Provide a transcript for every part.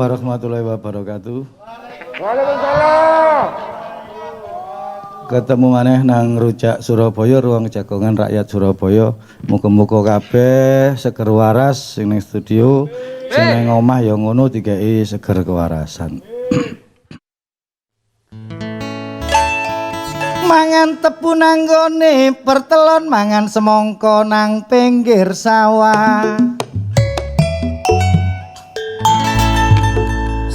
warahmatullahi wabarakatuh. Waalaikumsalam. Ketemu maneh nang Rujak Surabaya, ruang jagongan rakyat Surabaya. Muga-muga kabeh seger waras sing ning studio, sing ning omah ya ngono dikei seger kewarasan. Mangan tebu nang gone pertelon, mangan semangka nang pinggir sawah.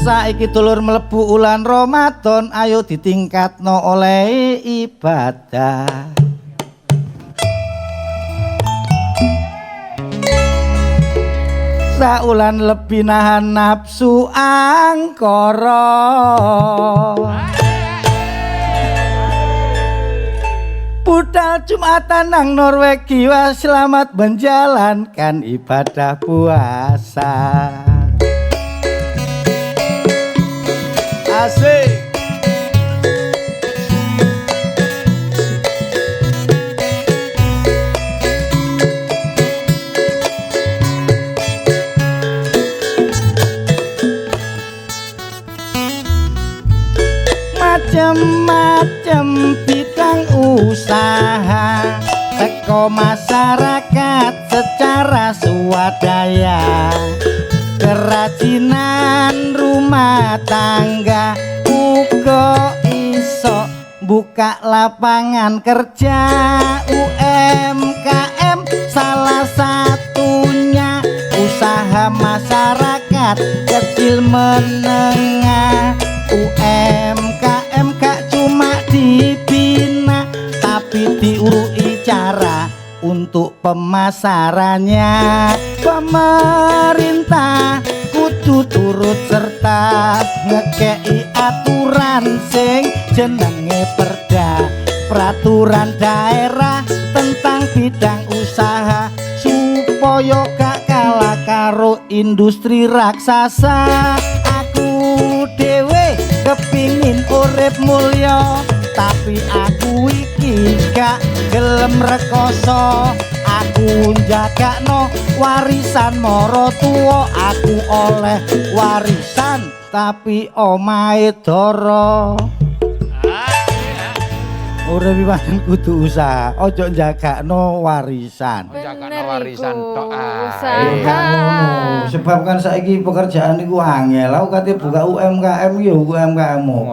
Saiki dulur mlebu ulan Ramadan, ayo ditingkatno oleh ibadah. Saulan lebih nahan nafsu angkara. Budal Jumatan nang Norwegia, selamat menjalankan ibadah puasa. Asik. Macem-macem bidang usaha teko masyarakat secara swadaya. Kerajinan rumah tangga uga iso buka lapangan kerja. UMKM salah satunya usaha masyarakat kecil menengah. UMKM gak cuma dibina tapi diurui cara untuk pemasarannya. Pemerintah kudu turut serta ngekei aturan sing jenenge perda, peraturan daerah tentang bidang usaha supaya gak kalah karo industri raksasa. Aku dhewe kepingin urip mulya tapi aku iki gak gelem rekoso. Aku njagakno warisan mara tuwa, aku oleh warisan tapi omahe dara. Urip pancen kudu usaha, aja njagakno warisan. Njagakno warisan tok ae. Sebab kan saiki pekerjaan iku angel. Aku kate buka UMKM ya UMKM-mu.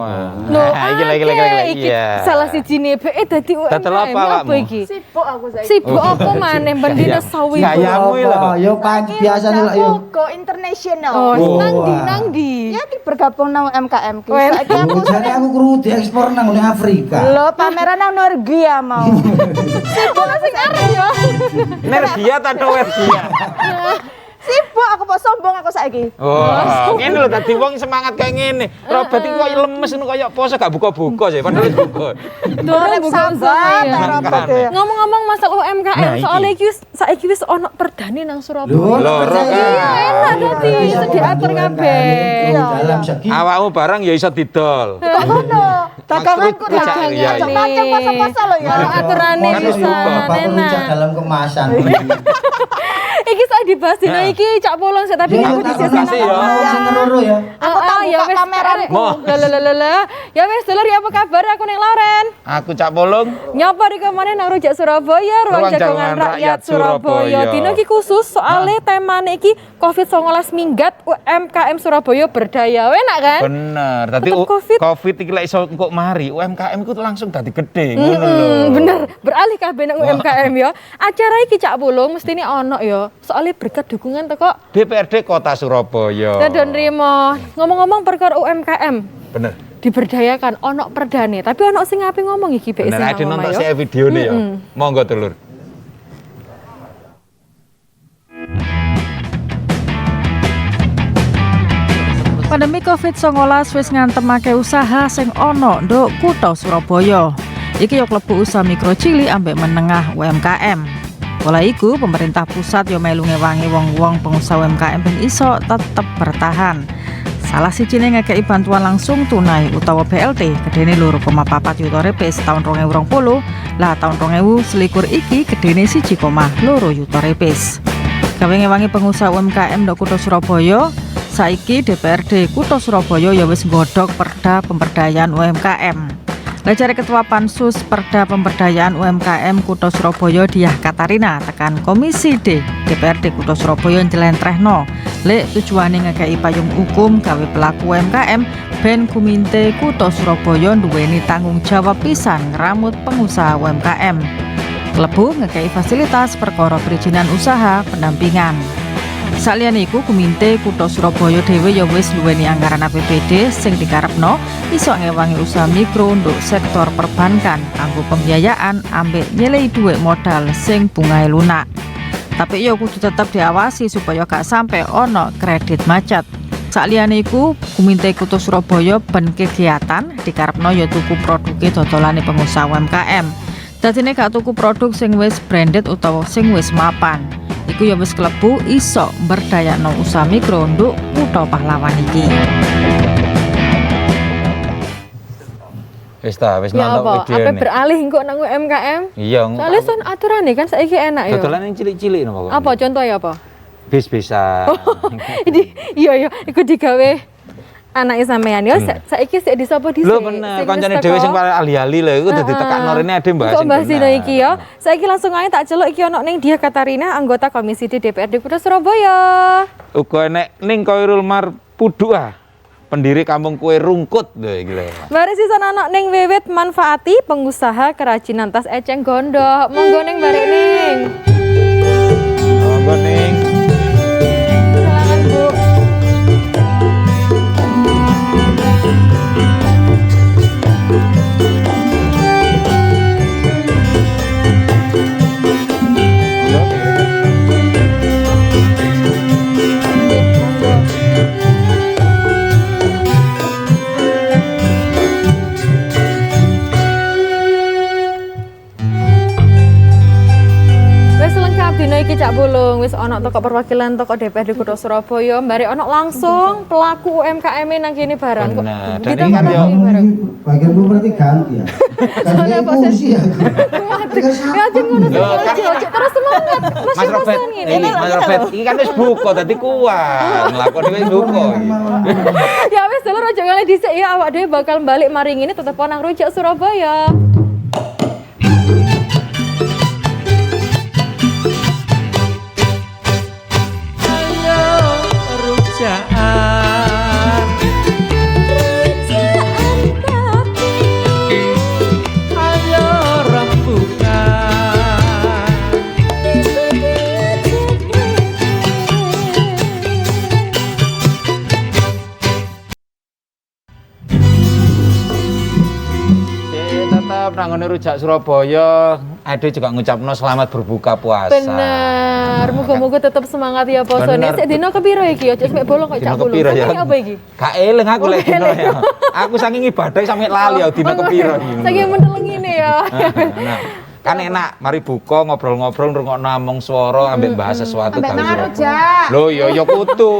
Iki salah sijine BE dadi UMKM apa iki? Sibuk aku saiki. Sibuk apa maneh bendina sawi. Gayamu lho, ya biasane lho ya. Go international. Oh, nang ndi? Ya ki bergabung nang UMKM ki. Saiki aku jane aku krungu diekspor nang Afrika. Lho pameran nang Norwegia mau. Sibuk sing arep ya. Nergia ta Norwegia? Sibuk aku kok sombong aku saiki. Wah, ngene lho dadi wong semangat kaya ngene. Robert iki koyo lemes ngono koyo poso gak buka-buka sih, padahal buka. Durung buka usaha ya. Ngomong-ngomong masalah UMKM, soalnya iki saiki wis ono perdane nang Surabaya. Lho, Iya, enak dadi iso diatur kabeh. Dalam segi awakmu barang ya iso didol. Kok ngono? Daganganku Dagangan. Iya, iya. macam masa-masa lho ya. Aturane Kan bisa Bapak rujak enak. dalam kemasan. Iki saya dibahas dina iki Cak Polong sih tadi aku di sisi kasih ya. Sing ngeroro ya. Aku tak buka kameraku. Lah. Ya wis dulur ya apa kabar aku ning Lauren. Aku Cak Polong. Nyapa di kemana nang Rujak Surabaya, ruang jagongan rakyat Surabaya. Dino iki khusus soalnya temane iki Covid-19 minggat UMKM Surabaya berdaya. Enak kan? Bener. Dadi Tetep COVID. Covid iki lek iso engko mari UMKM iku langsung dadi gede ngono lho. Bener, beralih kabeh nang UMKM ya. Acara iki Cak Polong mestine ono ya. Soalnya berkat dukungan teko DPRD Kota Surabaya. Dadan Rimo. Ngomong-ngomong perkara UMKM. Bener. Diberdayakan ono perdane, tapi ono sing ngapi ngomong iki BE Bener, ada nonton saya video nih ya. Monggo dulur. Pandemi Covid-19 wis ngantemake usaha sing ana nduk kutha Surabaya. Iki yo klebu usaha mikro cili ambek menengah UMKM. Pola iku pemerintah pusat yo melu ngewangi wong-wong pengusaha UMKM ben iso tetep bertahan. Salah sijine ngekeki bantuan langsung tunai utawa BLT gedene 2,4 juta rupiah tahun 2020. Lah tahun 2021 iki gedene 1,2 juta rupiah. Gawe ngewangi pengusaha UMKM ndok kutha Surabaya, saiki DPRD Kutha Surabaya ya wis nggodhog Perda Pemberdayaan UMKM. Lajare Ketua Pansus Perda Pemberdayaan UMKM Kutha Surabaya Diah Katarina tekan Komisi D DPRD Kutha Surabaya njlentrehno lek tujuane ngekeki payung hukum gawe pelaku UMKM ben Komite Kutha Surabaya duweni tanggung jawab pisan ngramut pengusaha UMKM. Klebu ngekeki fasilitas perkara perizinan usaha pendampingan. Saliyane iku Komite Kutha Surabaya dhewe ya wis nduweni anggaran APBD sing dikarepno iso ngewangi usaha mikro untuk sektor perbankan kanggo pembiayaan ambek nyelei dhuwit modal sing bungae lunak. Tapi ya kudu tetep diawasi supaya gak sampai ono kredit macet. Saliyane iku Komite Kutha Surabaya ben kegiatan dikarepno ya tuku produke dodolane pengusaha UMKM. Dadine gak tuku produk sing wis branded utawa sing wis mapan. Iku ya wis klebu iso mberdayakno usaha mikro nduk Kutha Pahlawan iki. Wis ta, wis Ya nonton apa? video Apa ini. beralih engko nang UMKM? Iya, Soalnya son aturane kan saiki enak ya. dodolan yang cilik-cilik no Apa contohnya apa? Bis-bisan. Iya, iku digawe anake sampean yo saiki sik disapa dhisik. Lho bener, kancane dhewe sing paling ali-ali lho iku dadi tekakno rene ade mbahas. Kok bahas dino iki ya. Saiki langsung ae tak celuk iki ono ning Diah Katarina anggota Komisi D DPRD Kutha Surabaya. Uga enek ning Khairul Marpuduah, pendiri Kampung Kue Rungkut lho iki lho. Bareng sisan ono ning Wiwit Manfaati pengusaha kerajinan tas eceng gondok. Monggo ning bareng ning. Monggo ning. Silakan Bu. Dino iki Cak Bulung wis ana toko perwakilan toko DPRD Kutha Surabaya, mbare ana langsung pelaku UMKM nang kene barang kok. Bener. Dan Kita ini kan ngono yo- iki bareng. Bagian gue berarti ganti ya. Soalnya Ganti Pak Sen- kursi ya. Ya aja ngono Loh, kan- aja terus semangat. Mas Robert, ini Mas Robert, ini kan wis buka dadi kuat. Nglakoni wis buka iki. Ya wis dulu aja ngene dhisik ya awak dhewe bakal balik maring ini tetep nang Rujak Surabaya. Tetap nang ngene Rujak Surabaya, ade juga ngucapno selamat berbuka puasa. Bener, muga-muga tetep semangat ya posone. Bener. Sik dino kepiro iki ya? Cek mek bolong kok Dino Cak Bulung. kepiro ya? Saking apa iki? Gak eling aku lek dino ya. Aku saking ibadah sampe lali ya dino kepiro iki. Saking mendeleng ini ya. Nah, kan enak, mari buka ngobrol-ngobrol ngrungokno among swara ambek bahas sesuatu Ambek kali mangan Surabaya. rujak. Lho ya kutu.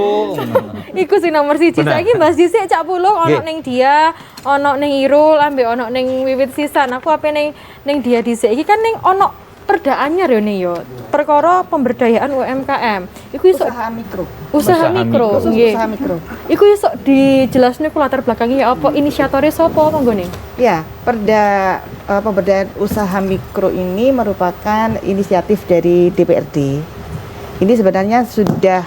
Iku sing nomor 1. Bener. Saiki Mbak Dhisik Cak Bulung ono Nggih. ning dia, ono ning Irul, ambek ono ning Wiwit sisan. Aku ape ning dia dhisik iki kan ning ono perda anyar yo nih yo. Perkara pemberdayaan UMKM. Iku iso Usaha mikro. usaha Usaha mikro. Khusus Nggih. usaha mikro. Iku iso dijelasne ku latar belakangnya apa inisiatornya sapa monggo ning. Ya, Perda Pemberdayaan Usaha Mikro ini merupakan inisiatif dari DPRD. Ini sebenarnya sudah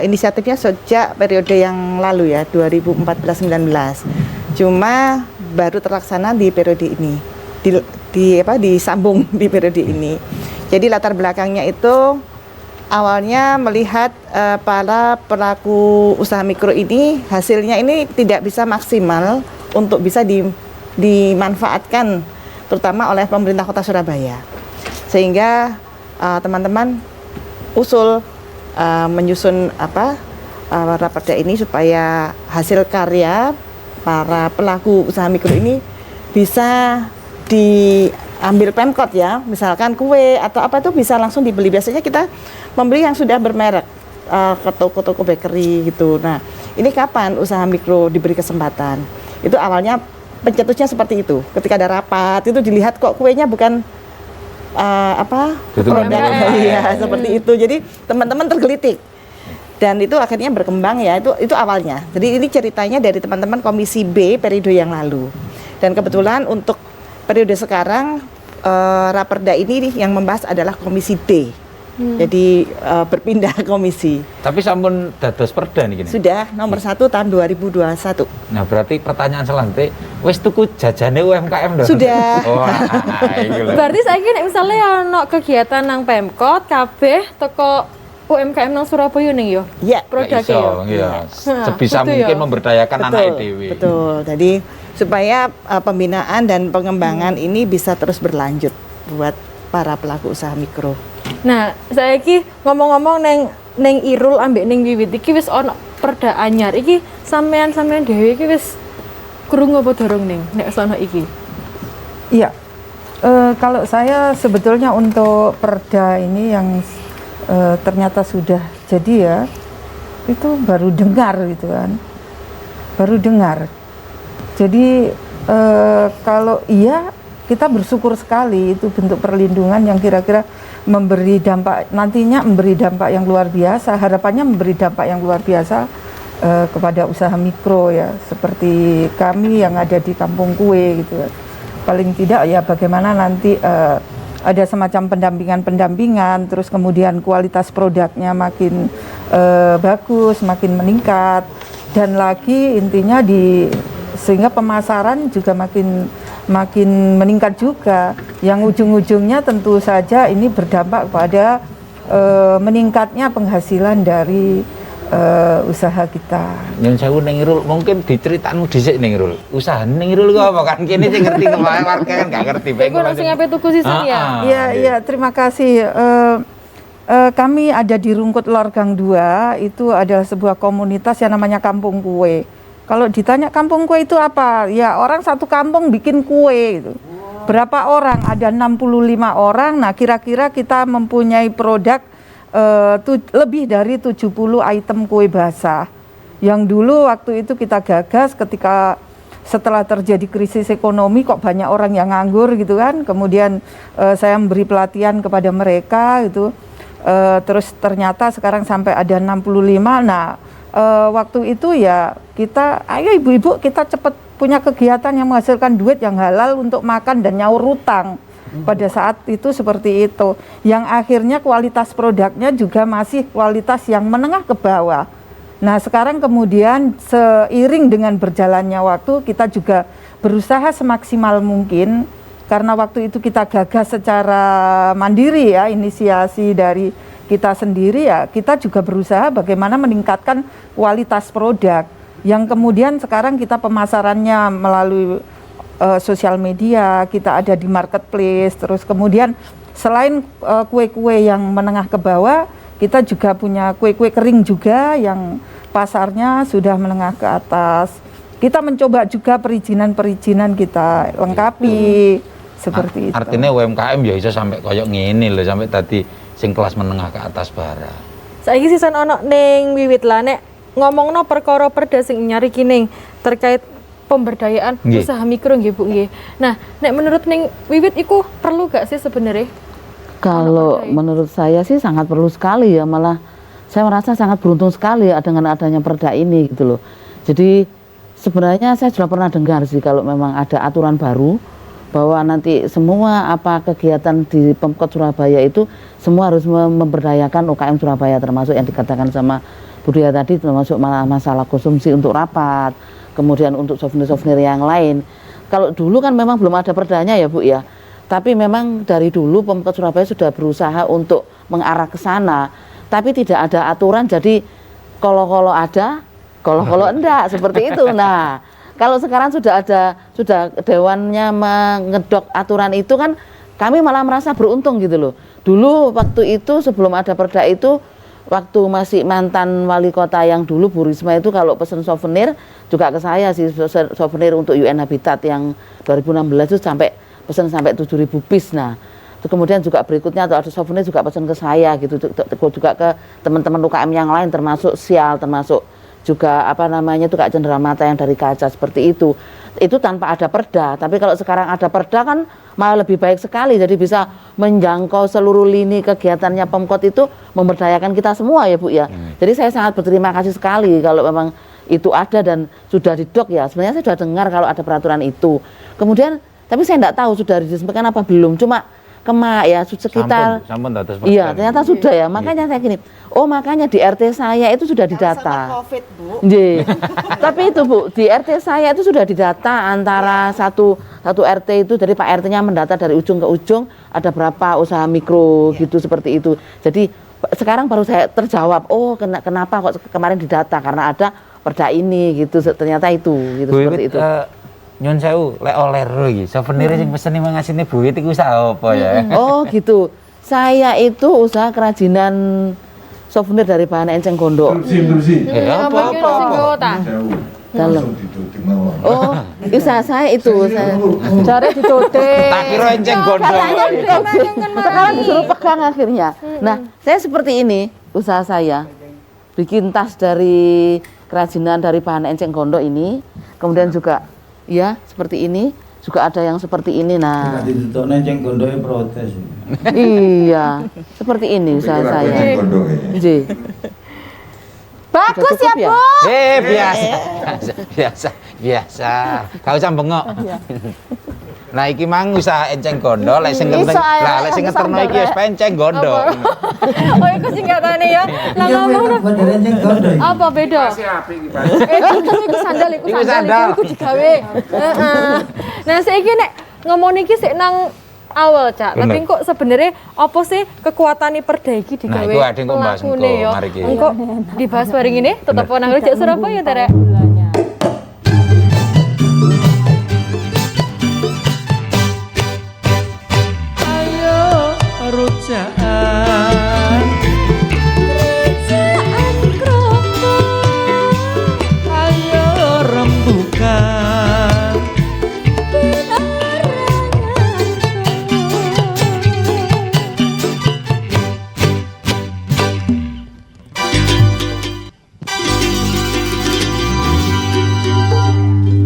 inisiatifnya sejak periode yang lalu ya, 2014-19. Cuma baru terlaksana di periode ini. Disambung di periode ini. Jadi latar belakangnya itu awalnya melihat para pelaku usaha mikro ini hasilnya ini tidak bisa maksimal untuk bisa dimanfaatkan terutama oleh pemerintah Kota Surabaya. Sehingga teman-teman usul menyusun perda ini supaya hasil karya para pelaku usaha mikro ini bisa diambil Pemkot ya, misalkan kue atau apa itu bisa langsung dibeli. Biasanya kita membeli yang sudah bermerek ke toko-toko bakery gitu. Nah, ini kapan usaha mikro diberi kesempatan? Itu awalnya pencetusnya seperti itu. Ketika ada rapat itu dilihat kok kuenya bukan Itu produk UMKM. iya seperti itu. Jadi teman-teman tergelitik. Dan itu akhirnya berkembang ya, itu awalnya. Jadi ini ceritanya dari teman-teman Komisi B periode yang lalu. Dan kebetulan untuk periode sekarang Raperda ini yang membahas adalah Komisi D. Jadi berpindah komisi. Tapi sampun dados perda nih gini. Sudah nomor 1 tahun 2021. Nah berarti pertanyaan selanjutnya, wis tuku jajane UMKM dong? Sudah. Iki lho. Berarti saiki nek misale ono kegiatan nang Pemkot kabeh teko UMKM nang Surabaya ning yo. Iya. Produknya yo. Iya. Nah, Sebisa gitu mungkin ya. memberdayakan anak Betul, dhewe. betul. Jadi supaya pembinaan dan pengembangan ini bisa terus berlanjut buat para pelaku usaha mikro. Nah, saiki ngomong-ngomong neng Irul ambek neng Wiwit iki wis ono perda anyar. Iki sampean dhewe iki wis krungu apa dorong ning nek sono iki? Iya, kalau saya sebetulnya untuk perda ini yang ternyata sudah jadi ya, itu baru dengar gitu kan, baru dengar. Jadi kalau iya, kita bersyukur sekali itu bentuk perlindungan yang kira-kira memberi dampak, nantinya memberi dampak yang luar biasa, harapannya memberi dampak yang luar biasa kepada usaha mikro ya, seperti kami yang ada di Kampung Kue gitu ya. Paling tidak ya bagaimana nanti ada semacam pendampingan, terus kemudian kualitas produknya makin bagus, makin meningkat, dan lagi intinya sehingga pemasaran juga makin meningkat juga, yang ujung-ujungnya tentu saja ini berdampak pada meningkatnya penghasilan dari usaha kita. Yang saya ning Irul mungkin diceritakmu dhisik ning Irul. Usaha ning Irul ku apa kan kene sing ngerti kemarin warga kan gak ngerti. Iku langsung ape tuku sisan ya. Iya, terima kasih. Kami ada di Rungkut Lor Gang 2, itu adalah sebuah komunitas yang namanya Kampung Kue. Kalau ditanya kampung kue itu apa? Ya orang satu kampung bikin kue gitu. Berapa orang? Ada 65 orang. Nah kira-kira kita mempunyai produk lebih dari 70 item kue basah. Yang dulu waktu itu kita gagas ketika setelah terjadi krisis ekonomi kok banyak orang yang nganggur gitu kan. Kemudian saya memberi pelatihan kepada mereka gitu. Terus ternyata sekarang sampai ada 65. Nah waktu itu ya kita, ayo ibu-ibu kita cepat punya kegiatan yang menghasilkan duit yang halal untuk makan dan nyaur hutang. Pada saat itu seperti itu, yang akhirnya kualitas produknya juga masih kualitas yang menengah ke bawah. Nah sekarang kemudian seiring dengan berjalannya waktu kita juga berusaha semaksimal mungkin, karena waktu itu kita gagas secara mandiri ya, inisiasi dari kita sendiri ya, kita juga berusaha bagaimana meningkatkan kualitas produk yang kemudian sekarang kita pemasarannya melalui sosial media, kita ada di marketplace, terus kemudian selain kue-kue yang menengah ke bawah, kita juga punya kue-kue kering juga yang pasarnya sudah menengah ke atas. Kita mencoba juga perizinan-perizinan kita lengkapi seperti itu. Artinya UMKM ya iso sampai koyok ngene lho, sampai tadi sing kelas menengah ke atas bara. Saiki sisan ono ning Wiwit lah nek ngomongno perkara perda sing nyari kining terkait pemberdayaan usaha mikro nggih Bu nggih. Nah, nek menurut ning Wiwit iku perlu gak sih sebenarnya? Kalau menurut saya sih sangat perlu sekali ya, malah saya merasa sangat beruntung sekali ya dengan adanya perda ini gitu loh. Jadi sebenarnya saya sudah pernah dengar sih kalau memang ada aturan baru bahwa nanti semua apa kegiatan di Pemkot Surabaya itu semua harus memberdayakan UKM Surabaya, termasuk yang dikatakan sama Budia tadi, termasuk masalah konsumsi untuk rapat, kemudian untuk souvenir-souvenir yang lain. Kalau dulu kan memang belum ada perdanya ya Bu ya, tapi memang dari dulu Pemkot Surabaya sudah berusaha untuk mengarah ke sana, tapi tidak ada aturan, jadi kalau ada, kalau enggak, seperti itu. Nah, kalau sekarang sudah dewannya mengedok aturan itu kan kami malah merasa beruntung gitu loh. Dulu waktu itu sebelum ada perda itu, waktu masih mantan wali kota yang dulu Bu Risma itu kalau pesen souvenir juga ke saya sih, souvenir untuk UN Habitat yang 2016 itu pesen sampai 7.000 piece. Nah, terus kemudian juga berikutnya atau ada souvenir juga pesen ke saya gitu, juga ke teman-teman UKM yang lain termasuk Sial, termasuk juga apa namanya itu Kak Cenderamata yang dari kaca seperti itu. itu tanpa ada perda. Tapi kalau sekarang ada perda kan malah lebih baik sekali. Jadi bisa menjangkau seluruh lini kegiatannya Pemkot itu memberdayakan kita semua ya Bu ya. Jadi saya sangat berterima kasih sekali kalau memang itu ada dan sudah didok ya. Sebenarnya saya sudah dengar kalau ada peraturan itu. Kemudian tapi saya tidak tahu sudah diresmikan apa belum. Cuma ya sekitar sampun dados iya ternyata sudah ya. Makanya saya gini, oh makanya di RT saya itu sudah didata. COVID, Bu. Nggih. Tapi itu Bu, di RT saya itu sudah didata antara satu RT itu dari Pak RT-nya mendata dari ujung ke ujung ada berapa usaha mikro gitu seperti itu. Jadi sekarang baru saya terjawab, oh kenapa kok kemarin didata karena ada perda ini gitu. Ternyata itu gitu Bu seperti Wiwit, itu. Nyun sewu, lek oleh iki, souvenir sing peseni mengasine Bu Wiwit iku usaha apa ya? Oh gitu. Saya itu usaha kerajinan souvenir dari bahan enceng gondok. Bersih. Apa? Dalam. Oh, usaha saya itu. Cari ditote. Tak kira enceng gondok. Sekarang disuruh pegang akhirnya. Nah, saya seperti ini usaha saya. Bikin tas dari kerajinan dari bahan enceng gondok ini. Kemudian juga ya seperti ini. Juga ada yang seperti ini. Nah, Ditutupnya enceng gondoknya protes. iya, seperti ini usaha saya. Nggih. Bagus ya, cukup ya? Bu. Biasa. Gak usah bengok. Nah iki mang usaha enceng gondok, lek sing ngenteng. Lah lek sing ngeterno iki wis enceng gondok. Oh, iku singkatane ya. Lah ngomong Model enceng gondok. apa beda? Iku sandal, iku digawe. Heeh. Nah, saiki nek ngomong iki sik nang awal, Cak. Bener. Tapi kok sebenarnya apa sih kekuatane perda iki digawe? Nah, iku ada yang membahas engko, pelakune ya. mari iki. Engko dibahas bareng ini tetap nang Rejak Surabaya, Tere.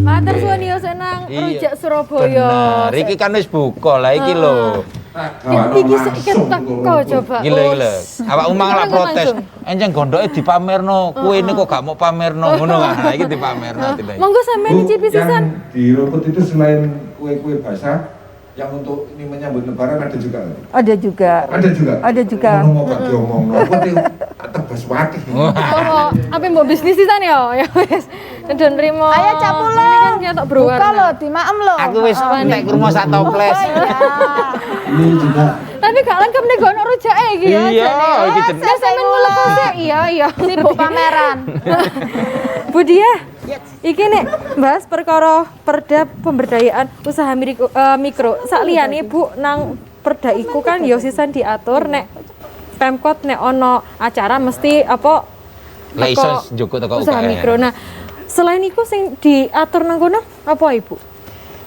Matur suwun ya sik nang Rejak Surabaya. Bener, iki kan wis buka lah iki lho. Iki sik teko coba. Gila. Awak umang lak protes. Enceng gondoke dipamerno, kowe ini kok gak mau pamerno ngono kan. Nah, iki dipamerno tine. Monggo sampean icipi sisan. Di rumput itu selain kue-kue basah, yang untuk ini menyambut lebaran ada juga. Ada juga. Ada juga. Ada juga. Ngomong gak diomong, apa tuh? Tebas wakil. Oh, apa mbok bisnis sisan ya? Ya wis. Dan nrimo. Ayo capula. Ini kan ketok berwarna. Buka lo, dimaem lo. Aku wis entek krungu sak toples. Ini juga Tapi gak lengkap nih gono rujake iki ya. Iya, iki Nah, jeneng. sampean ngulek sik. Iya. Sibuk pameran. Bu Diah, iki nek bahas perkara perda pemberdayaan usaha mikro. Sak liyane Bu nang perda iku kan ya sisan diatur nek Pemkot nek ono acara mesti apa Lah iso njukuk teko usaha UKM. mikro. Nah, selain itu sing diatur nang kono apa Ibu?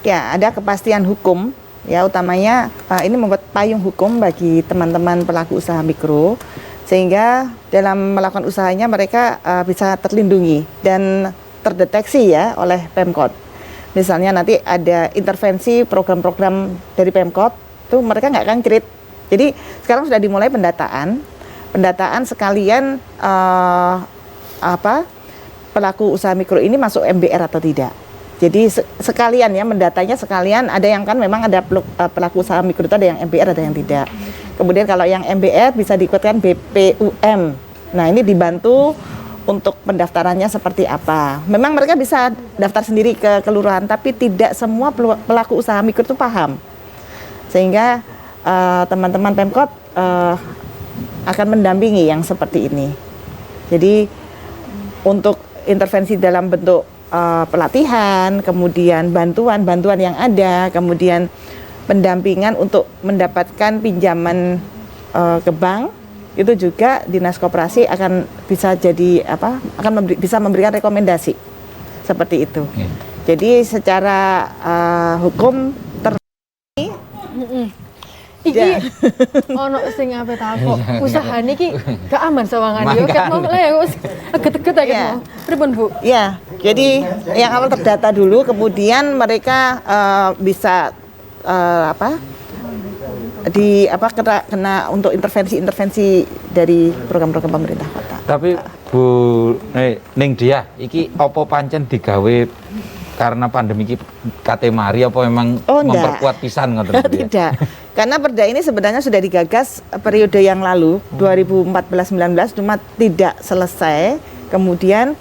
Ya, ada kepastian hukum ya, utamanya ini membuat payung hukum bagi teman-teman pelaku usaha mikro sehingga dalam melakukan usahanya mereka bisa terlindungi dan terdeteksi ya oleh Pemkot. Misalnya nanti ada intervensi program-program dari Pemkot tuh mereka nggak akan kredit. Jadi sekarang sudah dimulai pendataan sekalian pelaku usaha mikro ini masuk MBR atau tidak. Jadi sekalian ya mendatanya sekalian, ada yang kan memang ada pelaku usaha mikro itu ada yang MBR ada yang tidak. Kemudian kalau yang MBR bisa diikutkan BPUM. Nah ini dibantu untuk pendaftarannya seperti apa. Memang mereka bisa daftar sendiri ke kelurahan, tapi tidak semua pelaku usaha mikro itu paham. Sehingga teman-teman Pemkot akan mendampingi yang seperti ini. Jadi untuk intervensi dalam bentuk pelatihan, kemudian bantuan yang ada, kemudian pendampingan untuk mendapatkan pinjaman ke bank, itu juga Dinas Koperasi akan bisa jadi bisa memberikan rekomendasi seperti itu. Jadi secara hukum Iki ono sing ape takok, usahane iki gak aman sawangan yo ket mau lek aget-aget aget mau. Pripun Bu? Ya, jadi yang awal terdata dulu, kemudian mereka bisa kena untuk intervensi dari program-program pemerintah kota. Tapi Bu ning dia iki apa pancen digawe karena pandemi ini kate mari apa memang memperkuat pisan ngoten? Tidak. Karena perda ini sebenarnya sudah digagas periode yang lalu 2014-19 cuma tidak selesai. Kemudian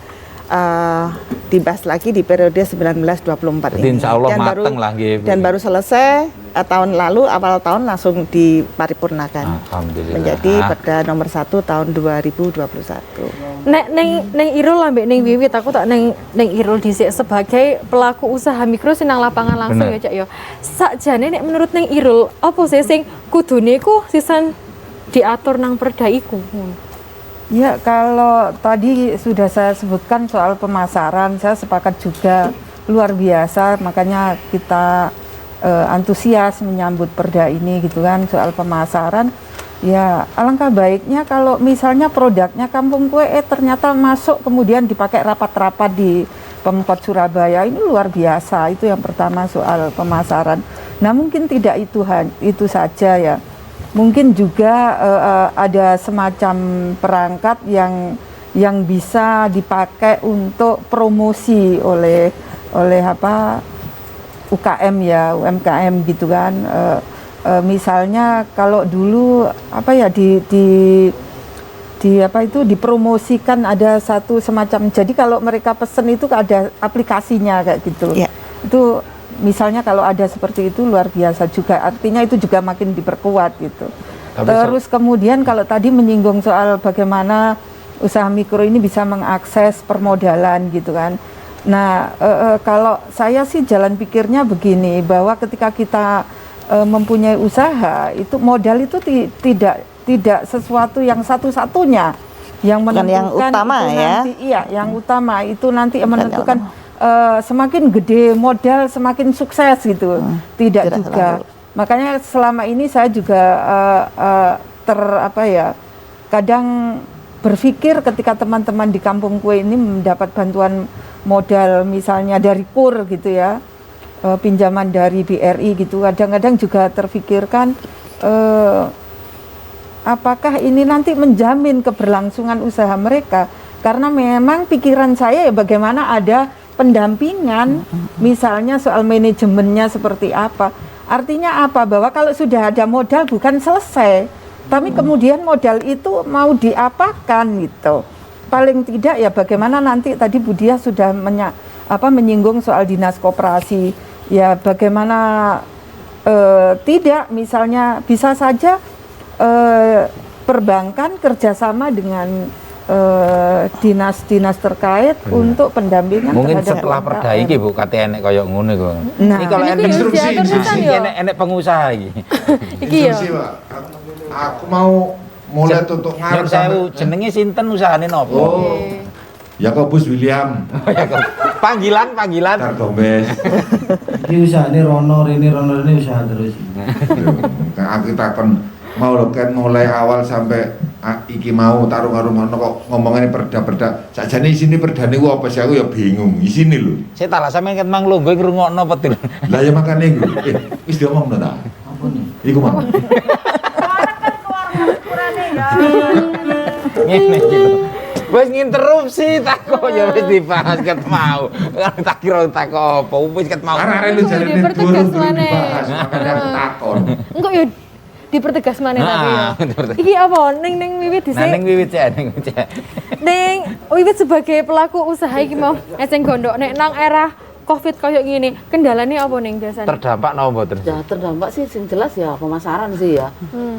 dibahas lagi di periode 19-24 ini. Insya Allah mateng lah nggih. Dan baru selesai tahun lalu, awal tahun langsung diparipurnakan. Alhamdulillah. Menjadi Perda nomor 1 tahun 2021. Nek neng Irul ambek neng Wiwit aku tak neng Irul dhisik sebagai pelaku usaha mikro sing nang lapangan langsung ya Cak yo. Sakjane nek menurut neng Irul apa sih sing kudune iku sisan diatur nang perda iku? Ya, kalau tadi sudah saya sebutkan soal pemasaran, saya sepakat juga luar biasa, makanya kita antusias menyambut perda ini gitu kan, soal pemasaran. Ya, alangkah baiknya kalau misalnya produknya Kampung Kue ternyata masuk kemudian dipakai rapat-rapat di Pemkot Surabaya, ini luar biasa. Itu yang pertama soal pemasaran. Nah, mungkin tidak itu saja ya. Mungkin juga ada semacam perangkat yang bisa dipakai untuk promosi oleh UKM ya, UMKM gitu kan. Misalnya kalau dulu dipromosikan ada satu semacam, jadi kalau mereka pesen itu ada aplikasinya kayak gitu. Yeah. Itu misalnya kalau ada seperti itu luar biasa juga, artinya itu juga makin diperkuat gitu. Terus kemudian kalau tadi menyinggung soal bagaimana usaha mikro ini bisa mengakses permodalan gitu kan. Nah, kalau saya sih jalan pikirnya begini, bahwa ketika kita mempunyai usaha, itu modal itu tidak sesuatu yang satu-satunya yang menentukan, yang utama itu ya. Nanti, iya, yang utama itu nanti yang menentukan. Semakin gede modal semakin sukses gitu, tidak juga. Makanya selama ini saya juga kadang berpikir ketika teman-teman di Kampung Kue ini mendapat bantuan modal misalnya dari KUR gitu ya, pinjaman dari BRI gitu, kadang-kadang juga terfikirkan apakah ini nanti menjamin keberlangsungan usaha mereka, karena memang pikiran saya ya bagaimana ada pendampingan, misalnya soal manajemennya seperti apa. Artinya apa? Bahwa kalau sudah ada modal bukan selesai, tapi kemudian modal itu mau diapakan gitu. Paling tidak ya bagaimana nanti tadi Bu Diah sudah menyinggung soal dinas koperasi. Ya bagaimana tidak misalnya bisa saja perbankan kerjasama dengan dinas-dinas terkait untuk pendampingan mungkin terhadap setelah perda iki Bu kate enek koyo ngono iku. Nah, ini kalau enek enek pengusaha iki. Iki ya. Aku mau mulai tutup ngarep Sewu jenenge sinten usahane napa? Oh. Yakobus William. Panggilan. Targombes. Iki usahane rono rene usaha terus. Nah, aku takon mau lho kan mulai awal sampai iki mau tarung karo ngono kok ngomongane perda-perda. Sakjane isine perdane ku apa sih aku ya bingung. Isine lho. Saya tak lah sampeyan ket mang lungguh ngrungokno petil. Lah ya makane iku. Wis diomongno ta? Apa nih? Iku mau. Ngene iki lho. Wis nginterupsi tak kok ya wis dibahas ket mau. Tak kira tak apa wis ket mau. Arek lu jarene dipertegas durung maneh. dibahas, makane aku takon. Engko ya dipertegas maneh tapi ya. Iki apa ning Wiwit dhisik? Nah ning Wiwit cek. Ning Wiwit sebagai pelaku usaha iki mau eceng gondok nek nang era Covid kayak gini, kendalanya apa nih biasanya? Terdampak napa mboten? Ya terdampak sih sing jelas ya pemasaran sih ya.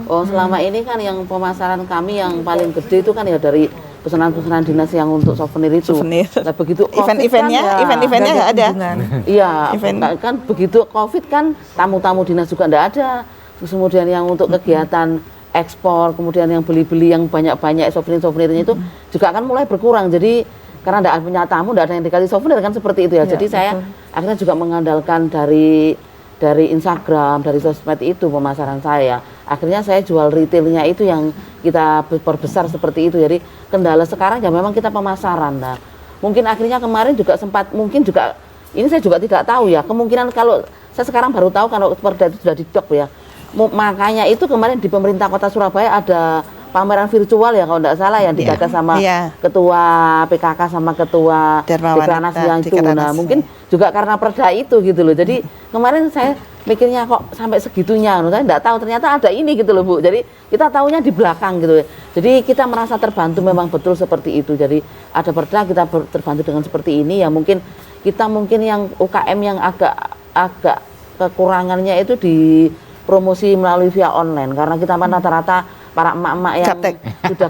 Selama ini kan yang pemasaran kami yang paling gede itu kan ya dari pesanan-pesanan dinas yang untuk souvenir itu. Nah begitu event-eventnya nggak ada. Iya, kan begitu Covid kan tamu-tamu dinas juga nggak ada. Terus kemudian yang untuk kegiatan ekspor, kemudian yang beli-beli yang banyak-banyak souvenir-souvenirnya itu juga akan mulai berkurang. Jadi karena tidak punya tamu, tidak ada yang dikasih souvenir kan seperti itu ya. Jadi saya akhirnya juga mengandalkan dari Instagram, dari sosmed itu pemasaran saya. Akhirnya saya jual retailnya itu yang kita perbesar seperti itu. Jadi kendala sekarang ya memang kita pemasaran. Nah, mungkin akhirnya kemarin juga sempat, mungkin juga ini saya juga tidak tahu ya. Kemungkinan kalau saya sekarang baru tahu kalau perda itu sudah didok ya. Makanya itu kemarin di pemerintah Kota Surabaya ada pameran virtual ya kalau tidak salah yang digagas sama ketua PKK sama ketua Dekranasda yang itu. Nah, mungkin juga karena perda itu gitu loh. Jadi kemarin saya mikirnya kok sampai segitunya, saya tidak tahu ternyata ada ini gitu loh Bu. Jadi kita tahunya di belakang gitu. Jadi kita merasa terbantu memang betul seperti itu. Jadi ada perda kita terbantu dengan seperti ini ya, mungkin kita yang UKM yang agak kekurangannya itu di promosi melalui via online karena kita rata-rata para emak-emak yang sudah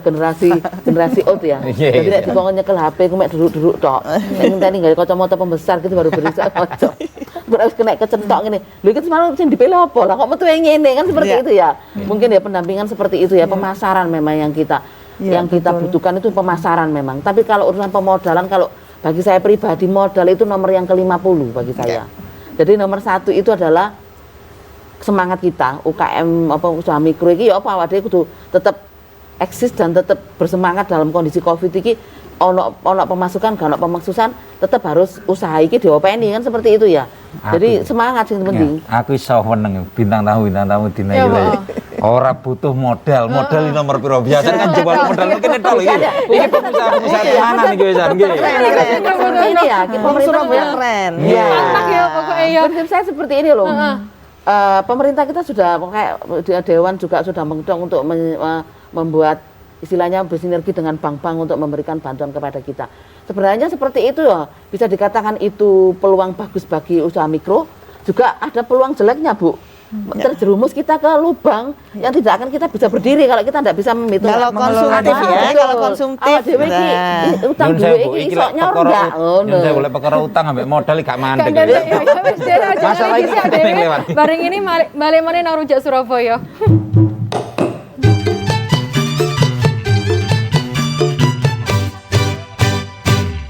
generasi old ya. Jadi nek dikon nyekel HP ku mek duduk-duduk tok. Nek ngenteni gawe kacamata pembesar gitu baru bisa maca. Terus kena kecentok ngene. Lho iki semalam sing dipilih apa lah kok metu ngene kan seperti itu ya. Mungkin ya pendampingan seperti itu ya, pemasaran memang yang kita butuhkan itu pemasaran memang. Tapi kalau urusan pemodalan, kalau bagi saya pribadi modal itu nomor yang ke-50 bagi saya. Jadi nomor 1 itu adalah semangat kita UKM apa usaha mikro iki ya apa awake kudu tetap eksis dan tetap bersemangat dalam kondisi Covid iki, ono pemasukan gak ono pemasukan tetap harus usaha iki diopeni kan seperti itu ya. Jadi semangat sing penting. Aku iso meneng bintang tamu dina iki lho. Ora butuh modal nomor piro biasa kan coba modal mungkin itu lho iki. Iki pengusaha mana nih guys nggih. Ini ya, pemerintah keren. Iya. Mantap ya pokoknya ya. Prinsip saya seperti ini loh. Pemerintah kita sudah kayak Dewan juga sudah mengedong untuk membuat istilahnya bersinergi dengan bank-bank untuk memberikan bantuan kepada kita. Sebenarnya seperti itu ya, bisa dikatakan itu peluang bagus bagi usaha mikro, juga ada peluang jeleknya Bu. Terjerumus kita ke lubang yang tidak akan kita bisa berdiri kalau kita tidak bisa menghitung. Kalau konsumtif ya, kalau konsumtif. Utang dhewe iki iso nyor enggak ngono. Saya boleh perkara utang ambek modal gak mandek. Masalah iki bareng ini balik meneh nang Rujak Surabaya.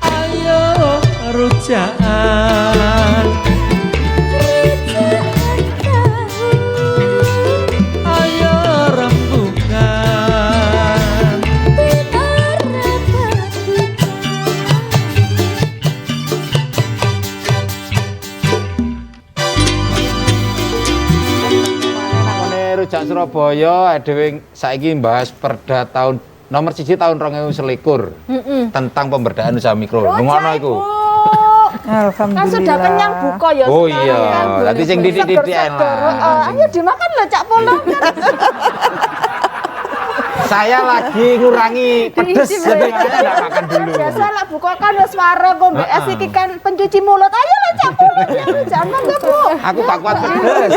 Ayo rujakan, ayo rembukan, Rujak Surabaya dhewe saiki bahas perda tahun nomor 1 tahun 2021 tentang pemberdayaan usaha mikro. Ngono iku. Alhamdulillah. Kan sudah kenyang buka ya. Oh iya, nanti sing didik-didik lah. Ayo dimakan loh Cak Polo. Saya lagi ngurangi pedes jadi makanya enggak makan dulu. Biasa lah buka kan wis waro kok mbek es iki kan pencuci mulut. Ayo lah Cak Polo, jangan mangga Bu. Aku tak kuat pedes.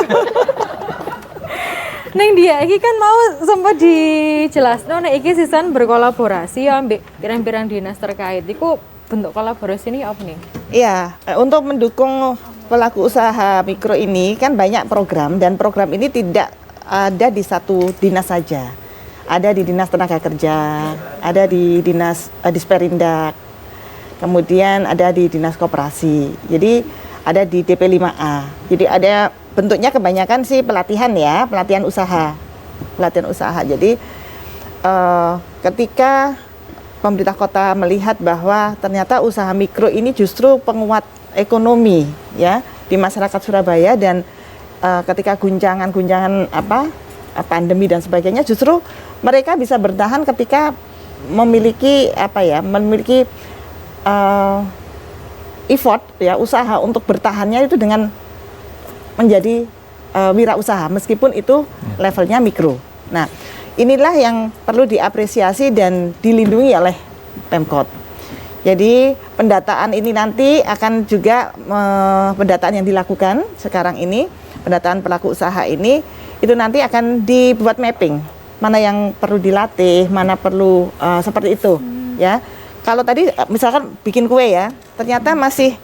Neng dia iki kan mau sempat dijelasno nek iki sisan berkolaborasi ya ambek pirang-pirang dinas terkait. Iku bentuk kolaborasi ini apa nih? Iya, untuk mendukung pelaku usaha mikro ini kan banyak program dan program ini tidak ada di satu dinas saja. Ada di Dinas Tenaga Kerja, ada di Dinas Disperindak, kemudian ada di Dinas Koperasi. Jadi ada di DP5A. Jadi ada bentuknya kebanyakan sih pelatihan ya, pelatihan usaha. Jadi ketika pemerintah kota melihat bahwa ternyata usaha mikro ini justru penguat ekonomi ya di masyarakat Surabaya dan ketika guncangan pandemi dan sebagainya justru mereka bisa bertahan ketika memiliki effort ya usaha untuk bertahannya itu dengan menjadi wirausaha meskipun itu levelnya mikro. Nah, inilah yang perlu diapresiasi dan dilindungi oleh Pemkot. Jadi pendataan ini nanti akan juga pendataan yang dilakukan sekarang ini, pendataan pelaku usaha ini itu nanti akan dibuat mapping mana yang perlu dilatih, mana perlu seperti itu ya. Kalau tadi misalkan bikin kue ya, ternyata masih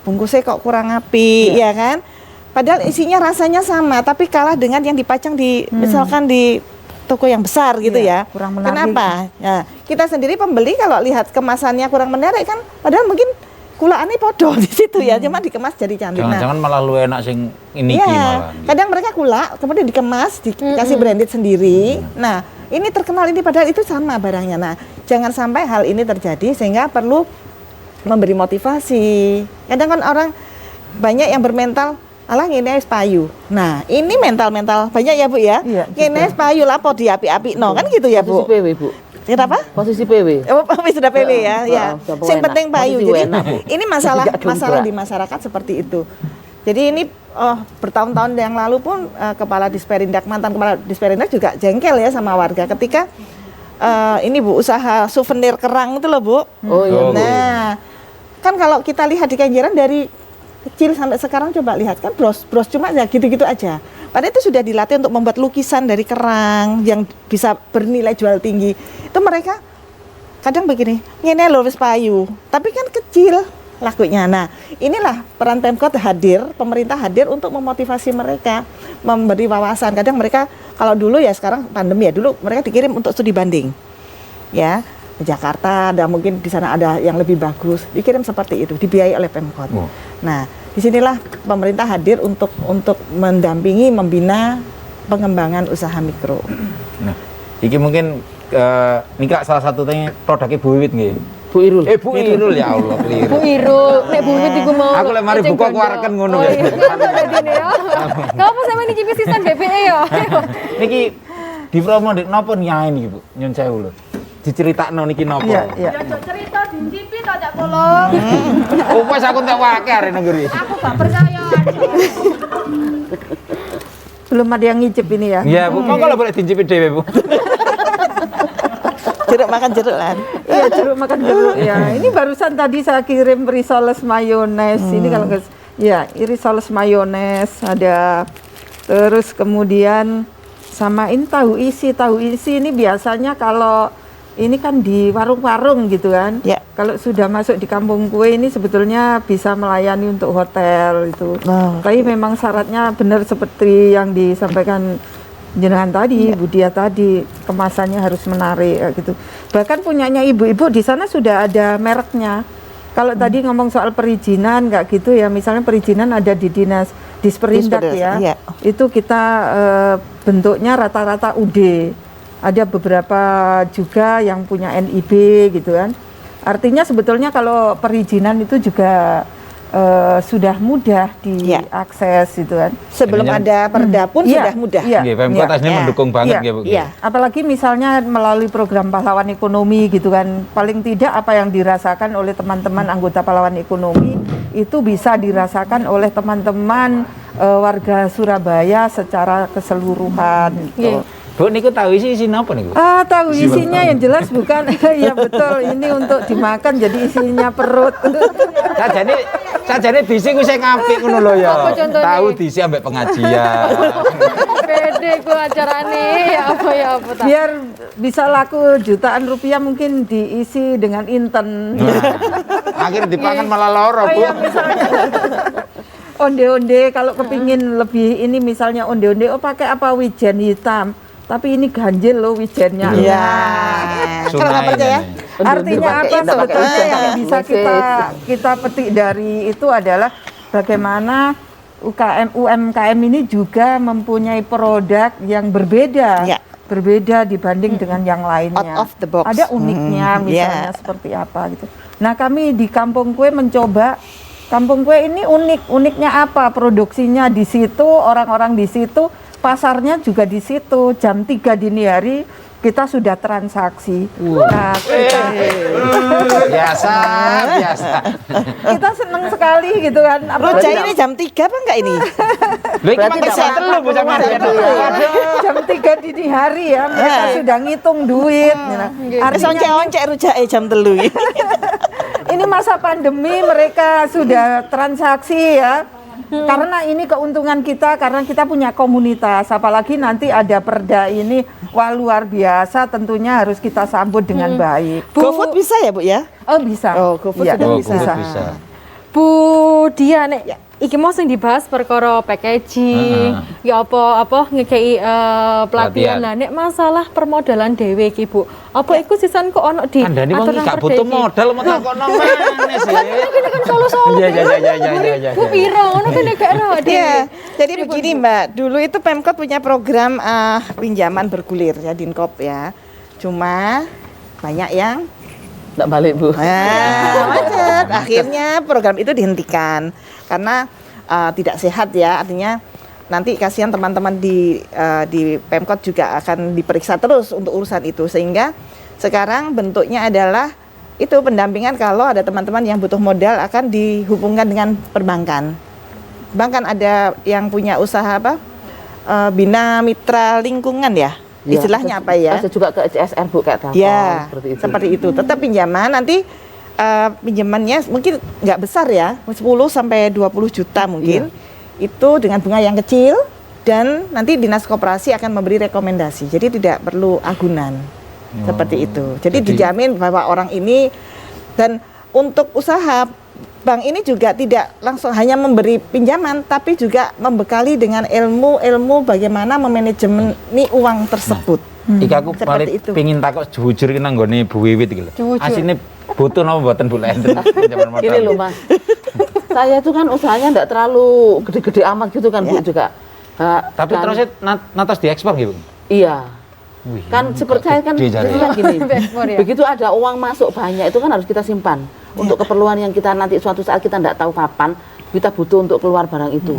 bungkusnya kok kurang api ya kan. Padahal isinya rasanya sama, tapi kalah dengan yang dipajang di misalkan di toko yang besar gitu ya. Kurang menarik. Kenapa? Ya, kita sendiri pembeli kalau lihat kemasannya kurang menarik kan, padahal mungkin kulaane podo di situ ya, cuma dikemas jadi cantik. Jangan-jangan malah lu enak sing ini Iya, malah. kadang mereka kulak, kemudian dikemas, dikasih branded sendiri. Nah, ini terkenal ini padahal itu sama barangnya. Nah, jangan sampai hal ini terjadi sehingga perlu memberi motivasi. Kadang kan orang banyak yang bermental, alah ngene wis payu. Nah, ini mental-mental banyak ya, Bu ya. Iya, Ngene wis payu lapo diapi-api no, kan gitu ya, Posisi Bu. PW, Bu. Kenapa? Posisi PW. Oh, sudah PW ya, ya. Siapa Yang enak? penting payu. Posisi Jadi enak. ini masalah Tidak masalah domprak. di masyarakat seperti itu. Jadi ini bertahun-tahun yang lalu pun kepala Disperindak, mantan kepala Disperindak juga jengkel ya sama warga ketika ini Bu usaha souvenir kerang itu loh, Bu. Oh iya. Oh. Nah, kan kalau kita lihat di Kenjeran dari kecil sampai sekarang coba lihat kan bros cuma ya gitu-gitu aja. Padahal itu sudah dilatih untuk membuat lukisan dari kerang yang bisa bernilai jual tinggi. Itu mereka kadang begini, ngene lho wis payu, tapi kan kecil lakunya. Nah, inilah peran Pemkot hadir, pemerintah hadir untuk memotivasi mereka, memberi wawasan. Kadang mereka kalau dulu ya sekarang pandemi ya, dulu mereka dikirim untuk studi banding. Ya, ke Jakarta ada mungkin di sana ada yang lebih bagus, dikirim seperti itu, dibiayai oleh Pemkot. Oh. Nah, disinilah pemerintah hadir untuk mendampingi, membina pengembangan usaha mikro. Nah, iki mungkin Nika salah satu produknya Bu Wiwit nggih. Bu Irul. Bu Irul ya Allah, keliru. Bu Irul, nek Bu Wiwit iku mau. Aku lek mari buka kuareken ngono Oh, ya. iya, dene ya. Kamu sama nyicipi sisan BPE ya. Niki di promo dik napa nyae niki, Bu? Nyun sewu lho. Diceritakno niki napa? Iya, iya. cerita dincipi to jak tolong. Oh, wis aku entek wae arek nang ngeri. Aku gak percaya aja. Belum ada yang ngicip ini ya. Iya, Bu. Monggo lho boleh dincipi dhewe, Bu. Jeruk makan jeruk lah. Iya, jeruk makan jeruk ya. Ini barusan tadi saya kirim risoles mayones. Ini kalau nggak, ya, risoles mayones ada. Terus kemudian samain tahu isi. Tahu isi ini biasanya kalau ini kan di warung-warung gitu kan. Ya. Kalau sudah masuk di kampung kue ini sebetulnya bisa melayani untuk hotel itu. Oh. Tapi memang syaratnya benar seperti yang disampaikan jenengan tadi, Bu Dia tadi, kemasannya harus menarik kayak gitu. Bahkan punyanya ibu-ibu di sana sudah ada mereknya. Kalau tadi ngomong soal perizinan nggak gitu ya, misalnya perizinan ada di dinas Disperindak ya, Iya. itu kita bentuknya rata-rata UD. Ada beberapa juga yang punya NIB gitu kan. Artinya sebetulnya kalau perizinan itu juga sudah mudah diakses gitu kan. Sebelum Jadinya- ada perda pun Iya, sudah mudah. iya. Nggih, Pemkot Iya. aslinya mendukung banget Iya, nggih, Bu. Iya. Apalagi misalnya melalui program pahlawan ekonomi gitu kan, paling tidak apa yang dirasakan oleh teman-teman anggota pahlawan ekonomi itu bisa dirasakan oleh teman-teman warga Surabaya secara keseluruhan gitu. Bu, niku tahu isi napa niku? Tahu isinya yang jelas bukan, ya betul, ini untuk dimakan jadi isinya perut. Sajane diisi ku sing apik ngono lho ya. Apa contohnya? Tahu diisi ambek pengajian. Pede ku acarane ya apa ta. Biar bisa laku jutaan rupiah mungkin diisi dengan inten. Akhirnya dipangan malah loro, Bu. Iya, misalnya onde-onde kalau kepingin lebih ini misalnya onde-onde pakai apa wijen hitam, tapi ini ganjil loh wijennya. Iya. Kalau nggak Sunai percaya, ini. Artinya Pakai apa itu, pakai sebetulnya wijen. yang bisa kita petik dari itu adalah bagaimana UMKM ini juga mempunyai produk yang berbeda. Ya. Berbeda dibanding dengan yang lainnya. Out of the box. Ada uniknya misalnya ya. seperti apa gitu. Nah, kami di Kampung Kue mencoba Kampung Kue ini uniknya apa? Produksinya di situ, orang-orang di situ, pasarnya juga di situ. Jam 3 dini hari kita sudah transaksi. Nah, Biasa. kita seneng sekali gitu kan. Roja ini jam 3 apa enggak ini? Lho iki mangke saya telu Bu sampean. Jam 3 dini hari ya, mereka sudah ngitung duit. Artinya oncek-oncek rujake jam 3. Ini masa pandemi mereka sudah transaksi ya. Karena ini keuntungan kita karena kita punya komunitas, apalagi nanti ada perda ini, wah luar biasa, tentunya harus kita sambut dengan baik. GoFood bisa ya, Bu ya? Oh bisa. Oh, GoFood Iya, sudah Oh, bisa. bisa. Bu Dia nek iki mau sing dibahas perkara packaging, ya apa ngekei pelatihan. Lah nek masalah permodalan dhewe iki Bu, apa iku sisan kok ono di Kandhani wong iki gak butuh modal mau takokno meneh sih. Ini kan solo-solo. Iya. Bu piro ngono kene gak ero. Iya, jadi begini Mbak, dulu itu Pemkot punya program pinjaman bergulir ya Dinkop ya. Cuma banyak yang Nggak balik Bu. macet. Akhirnya program itu dihentikan karena tidak sehat ya. Artinya nanti kasihan teman-teman di Pemkot juga akan diperiksa terus untuk urusan itu, sehingga sekarang bentuknya adalah itu pendampingan kalau ada teman-teman yang butuh modal akan dihubungkan dengan perbankan. Bahkan ada yang punya usaha Bina Mitra Lingkungan ya. Istilahnya apa ya? Bisa juga ke CSR Bu kayak Telkom, Ya, seperti itu. seperti itu. Tetap pinjaman nanti pinjamannya mungkin nggak besar ya, 10 sampai 20 juta mungkin. Itu dengan bunga yang kecil dan nanti Dinas Koperasi akan memberi rekomendasi. Jadi tidak perlu agunan. Seperti itu. Jadi dijamin bahwa orang ini, dan untuk usaha bank ini juga tidak langsung hanya memberi pinjaman, tapi juga membekali dengan ilmu bagaimana memanajemen uang tersebut. Iki aku Seperti balik itu. pengin takok jujur iki nang nggone Bu Wiwit iki lho. Jujur. Asine butuh napa mboten Bu Lenten pinjaman modal. Ini loh Mas, saya itu kan usahanya enggak terlalu gede-gede amat gitu kan Bu juga. Tapi Dan- terusnya natas diekspor gitu. Iya. Wih, Kan seperti saya kan gede jare. jadi kan gini, Ekspor ya? begitu ada uang masuk banyak itu kan harus kita simpan untuk keperluan yang kita nanti suatu saat kita tidak tahu kapan kita butuh untuk keluar barang itu.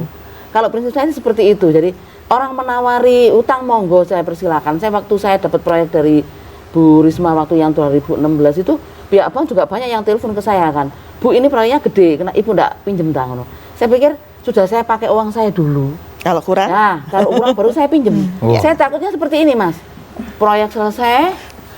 Kalau prinsip saya ini seperti itu. Jadi orang menawari utang monggo saya persilakan. Waktu saya dapat proyek dari Bu Risma waktu yang 2016 itu pihak bank juga banyak yang telepon ke saya kan, Bu ini proyeknya gede, kena Ibu ndak pinjem tangan. Saya pikir sudah saya pakai uang saya dulu. Kalau kurang, Nah, kalau kurang baru saya pinjem. Wah. Saya takutnya seperti ini, Mas. Proyek selesai,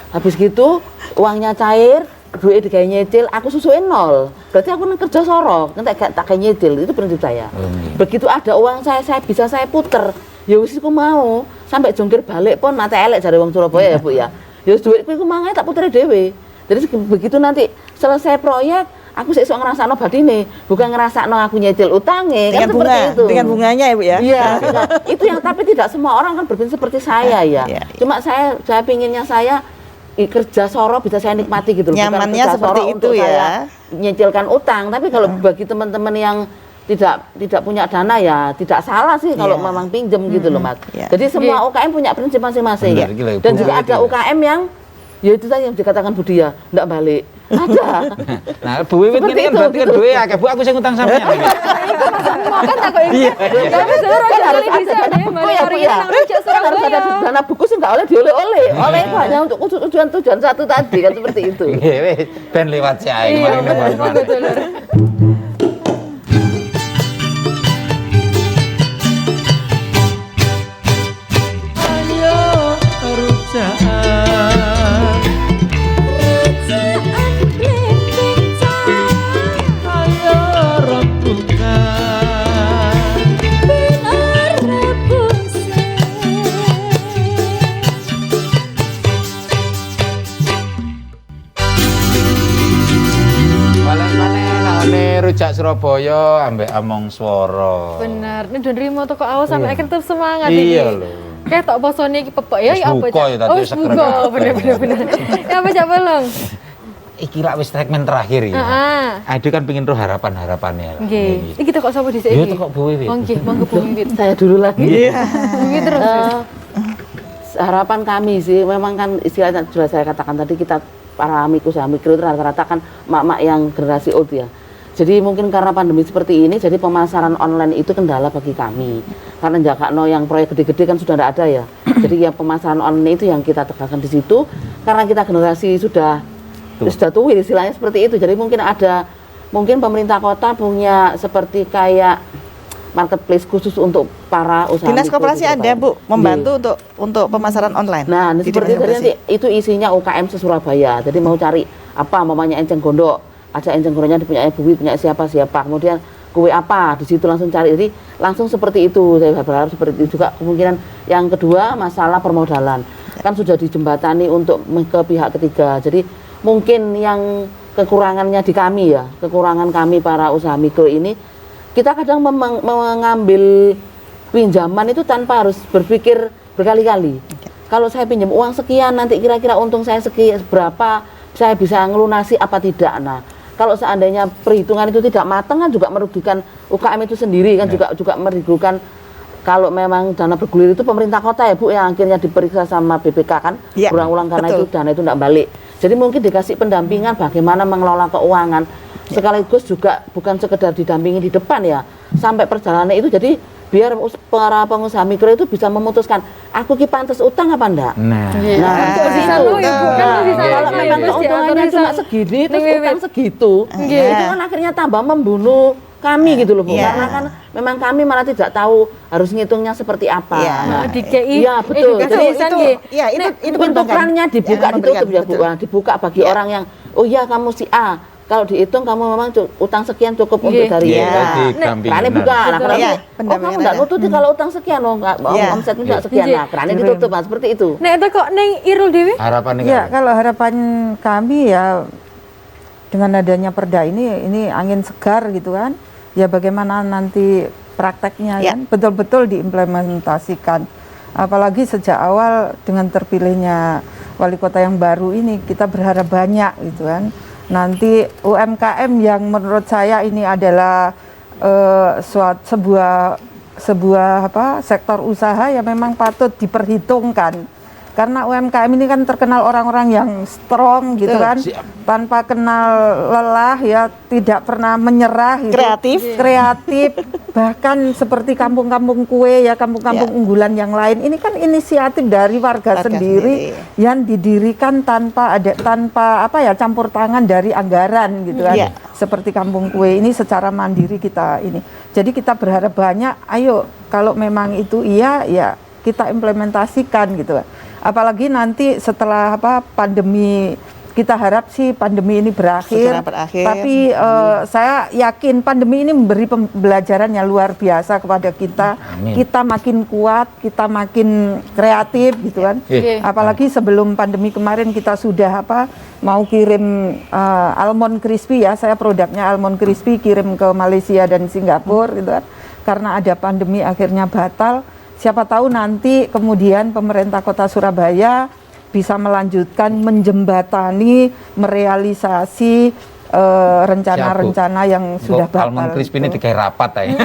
habis gitu uangnya cair, duit digawe nyicil, aku susuin nol. Berarti aku kerja sorok, nanti gak tak kayak nyicil, itu prinsip saya. Begitu ada uang saya bisa saya puter. Ya wis aku mau, sampai jongkir balik pun mate elek jare wong Surabaya ya, Bu ya. Ya duitku iku mangae tak puter dhewe. Jadi begitu nanti selesai proyek, aku sik iso ngrasakno badine, bukan ngrasakno aku nyicil utange, kan dengan seperti bunga, itu. dengan bunganya ya Bu ya. Iya, nah, itu yang tapi tidak semua orang kan berpikir seperti saya ya. Iya. Cuma saya pinginnya saya kerja soro bisa saya nikmati gitu loh. Bukan Nyamannya kerja seperti soro itu untuk ya. saya nyicilkan utang. Tapi kalau bagi teman-teman yang tidak punya dana ya tidak salah sih kalau Iya. memang pinjem gitu loh Mas. Iya. Jadi semua UKM punya prinsip masing-masing. Benar, gila, Dan Bu, juga ada gila. UKM yang ya itu tadi yang dikatakan Budia, enggak balik. Ada. Nah, Bu Wiwit Seperti ini kan itu, berarti kan gitu. duwe akeh Bu, aku sing utang sampean. Kan tak kok Iya, iki. Tapi seluruh Kan harus kali bisa ada deh, buku balik ya, Bu hari ya. nang rujak Kan harus ada Surabaya. dana buku sih nggak oleh dioleh-oleh. Oleh itu hanya untuk tujuan satu tadi kan seperti itu. Nggih, wis ben lewat sih ae Iya, kemarin bener, kemarin. betul, betul. Ayo rujaan ayo rembukan Paling-paling nangane rujak Surabaya ambek among swara. Bener, ini udah nerima toko awal sampai akhir tetap semangat Iya ini. lho. Kayak tak posone iki pepek ya, Wis ya apa buka Cak? ya tadi, Oh, wis wis seger buka, kabeh. bener. Ya apa Cak Bolong? Iki lak wis segmen terakhir ya. Heeh. Ade kan pengen roh harapan-harapannya lah. Nggih. Iki toko sapa dhisik Iya iki? toko Bu Wiwit. Oh nggih, monggo Bu Wiwit. Saya dulu lagi. Bu Wiwit terus. Harapan kami sih memang kan istilahnya sudah saya katakan tadi kita para usaha mikro itu rata-rata kan mak-mak yang generasi old ya. Jadi mungkin karena pandemi seperti ini jadi pemasaran online itu kendala bagi kami. Karena Jakakno yang proyek gede-gede kan sudah tidak ada ya. Jadi yang pemasaran online itu yang kita tegakkan di situ karena kita generasi sudah tua istilahnya seperti itu. Jadi mungkin pemerintah kota punya seperti kayak marketplace khusus untuk para usaha Dinas mikro Koperasi gitu, ada Pak. Bu membantu Iya. untuk pemasaran online. Nah, Di seperti Dinas tadi Koperasi. nanti itu isinya UKM se-Surabaya. Jadi mau cari apa, mamanya enceng gondok, ada enceng gondoknya punya Buwi, punya siapa. Kemudian kue apa, di situ langsung cari. Jadi langsung seperti itu. Saya berharap seperti itu juga. Kemungkinan yang kedua masalah permodalan. Kan sudah dijembatani untuk ke pihak ketiga. Jadi mungkin yang kekurangannya di kami ya, kekurangan kami para usaha mikro ini kita kadang mengambil pinjaman itu tanpa harus berpikir berkali-kali. Kalau saya pinjam uang sekian, nanti kira-kira untung saya berapa, saya bisa ngelunasi apa tidak. Nah, kalau seandainya perhitungan itu tidak matang kan juga merugikan UKM itu sendiri kan, juga merugikan. Kalau memang dana bergulir itu pemerintah kota ya Bu yang akhirnya diperiksa sama BPK kan, berulang-ulang karena itu dana itu tidak balik. Jadi mungkin dikasih pendampingan bagaimana mengelola keuangan, sekaligus juga bukan sekedar didampingi di depan ya, sampai perjalanan itu jadi biar para pengusaha mikro itu bisa memutuskan, aku ki pantes utang apa enggak? Nah kalau memang keuntungannya cuma segini, terus utang segitu, itu kan akhirnya tambah membunuh kami gitu loh Bu, karena kan memang kami malah tidak tahu harus ngitungnya seperti apa. Iya betul. Jadi itu bentukannya dibuka ditutup ya Bu, dibuka bagi orang yang oh iya kamu si A, kalau dihitung kamu memang utang sekian cukup untuk dari kerane buka. Nah kalau kamu nggak nututi kalau utang sekian omsetnya tidak sekian, nah kerane ditutup seperti itu. Nek itu kok Neng Irul Dewi? Harapan ya kalau harapan kami ya dengan adanya perda ini angin segar gitu kan. Ya bagaimana nanti prakteknya kan betul-betul diimplementasikan. Apalagi sejak awal dengan terpilihnya wali kota yang baru ini kita berharap banyak gitu kan. Nanti UMKM yang menurut saya ini adalah sebuah sektor usaha yang memang patut diperhitungkan. Karena UMKM ini kan terkenal orang-orang yang strong gitu kan, tanpa kenal lelah ya, tidak pernah menyerah gitu. Kreatif, bahkan seperti kampung-kampung kue ya, kampung-kampung unggulan yang lain. Ini kan inisiatif dari warga sendiri yang didirikan tanpa campur tangan dari anggaran gitu kan. Seperti kampung kue ini secara mandiri kita ini. Jadi kita berharap banyak, ayo kalau memang itu iya ya kita implementasikan gitu. Apalagi nanti setelah pandemi, kita harap sih pandemi ini berakhir. Tapi saya yakin pandemi ini memberi pembelajaran yang luar biasa kepada kita. Amin. Kita makin kuat, kita makin kreatif gitu kan. Apalagi sebelum pandemi kemarin kita sudah mau kirim almond crispy ya, saya produknya almond crispy kirim ke Malaysia dan Singapura gitu kan. Karena ada pandemi akhirnya batal. Siapa tahu nanti kemudian pemerintah Kota Surabaya bisa melanjutkan menjembatani, merealisasi rencana-rencana yang sudah batal. Almond crispy ini dikai rapat ya.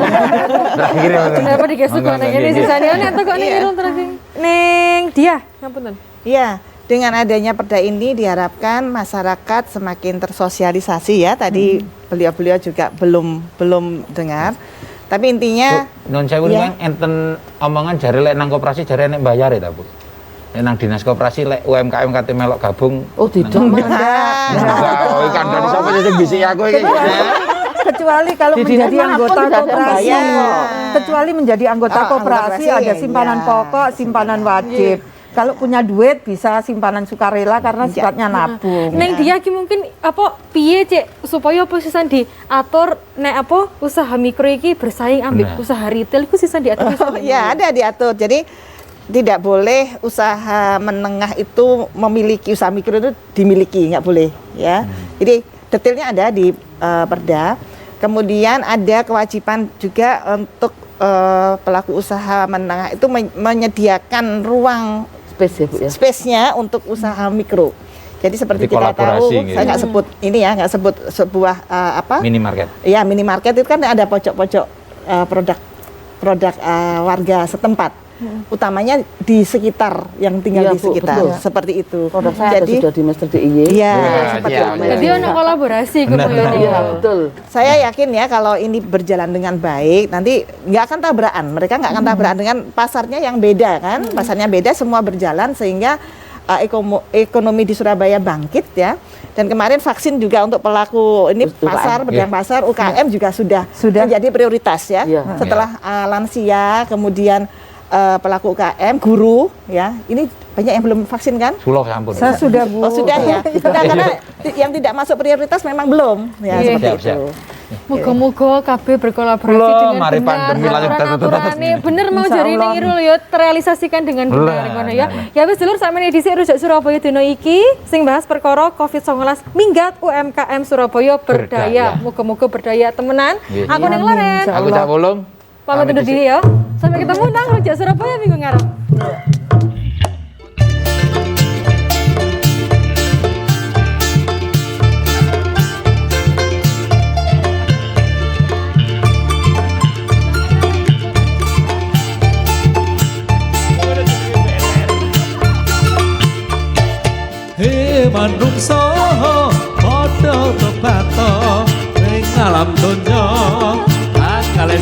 Terakhir kenapa digesuk ini sisanya nek kok ning Irul terakhir. Ning dia, ngapunten. Iya, dengan adanya perda ini diharapkan masyarakat semakin tersosialisasi ya. Tadi beliau-beliau juga belum dengar. Tapi intinya non sewu enten omongan jare lek nang koperasi jare nek bayar ya ta Bu. Nek nang dinas koperasi lek UMKM kate melok gabung. Oh tidak. Oh kandhane sapa sing bisik aku iki. Kecuali kalau menjadi anggota koperasi. Kecuali menjadi anggota koperasi ada simpanan pokok, simpanan wajib. Kalau punya duit bisa simpanan sukarela karena sifatnya nabung. Neng dia ki mungkin piye Cek supaya sisan diatur nek usaha mikro iki bersaing ambek usaha retail iku sisan diatur. Ya ada diatur. Jadi tidak boleh usaha menengah itu memiliki usaha mikro itu dimiliki, nggak boleh ya. Jadi detailnya ada di perda. Kemudian ada kewajiban juga untuk pelaku usaha menengah itu menyediakan ruang space-nya untuk usaha mikro. Jadi seperti kita tahu, gitu. Saya nggak sebut sebuah minimarket. Ya minimarket itu kan ada pojok-pojok produk warga setempat. Utamanya di sekitar yang tinggal di sekitar, seperti itu. Produk saya jadi, sudah di Master DIY. Iya, seperti itu. Jadi ada kolaborasi betul. Saya yakin ya kalau ini berjalan dengan baik, nanti nggak akan tabrakan. Mereka nggak akan tabrakan dengan pasarnya yang beda kan. Pasarnya beda, semua berjalan sehingga ekonomi di Surabaya bangkit ya. Dan kemarin vaksin juga untuk pelaku ini pedagang pasar UKM juga sudah menjadi prioritas ya. Setelah lansia, kemudian pelaku UKM, guru ya. Ini banyak yang belum vaksin kan? Sulok ya ampun. Saya sudah Bu. Oh sudah ya. Sudah karena yang tidak masuk prioritas memang belum ya seperti itu. Muga-muga kabeh berkolaborasi Loh, dengan mari benar. pandemi lanjut, Aturan-aturane bener mau Insya jari Allah. ning Irul ya terrealisasikan dengan benar Lah, ngono ya. nah. Ya wis dulur sakmene dhisik Rujak Surabaya dina iki sing bahas perkara Covid-19 minggat UMKM Surabaya berdaya. Berdaya. Muga-muga berdaya temenan. Nggih. Aku ning Amin, Loren. insya Aku Cak Pulung. Pamit undur diri ya. Sampai ketemu nang Rujak Surabaya minggu ngarep. Hei manungsa padha bebata ning alam donya akale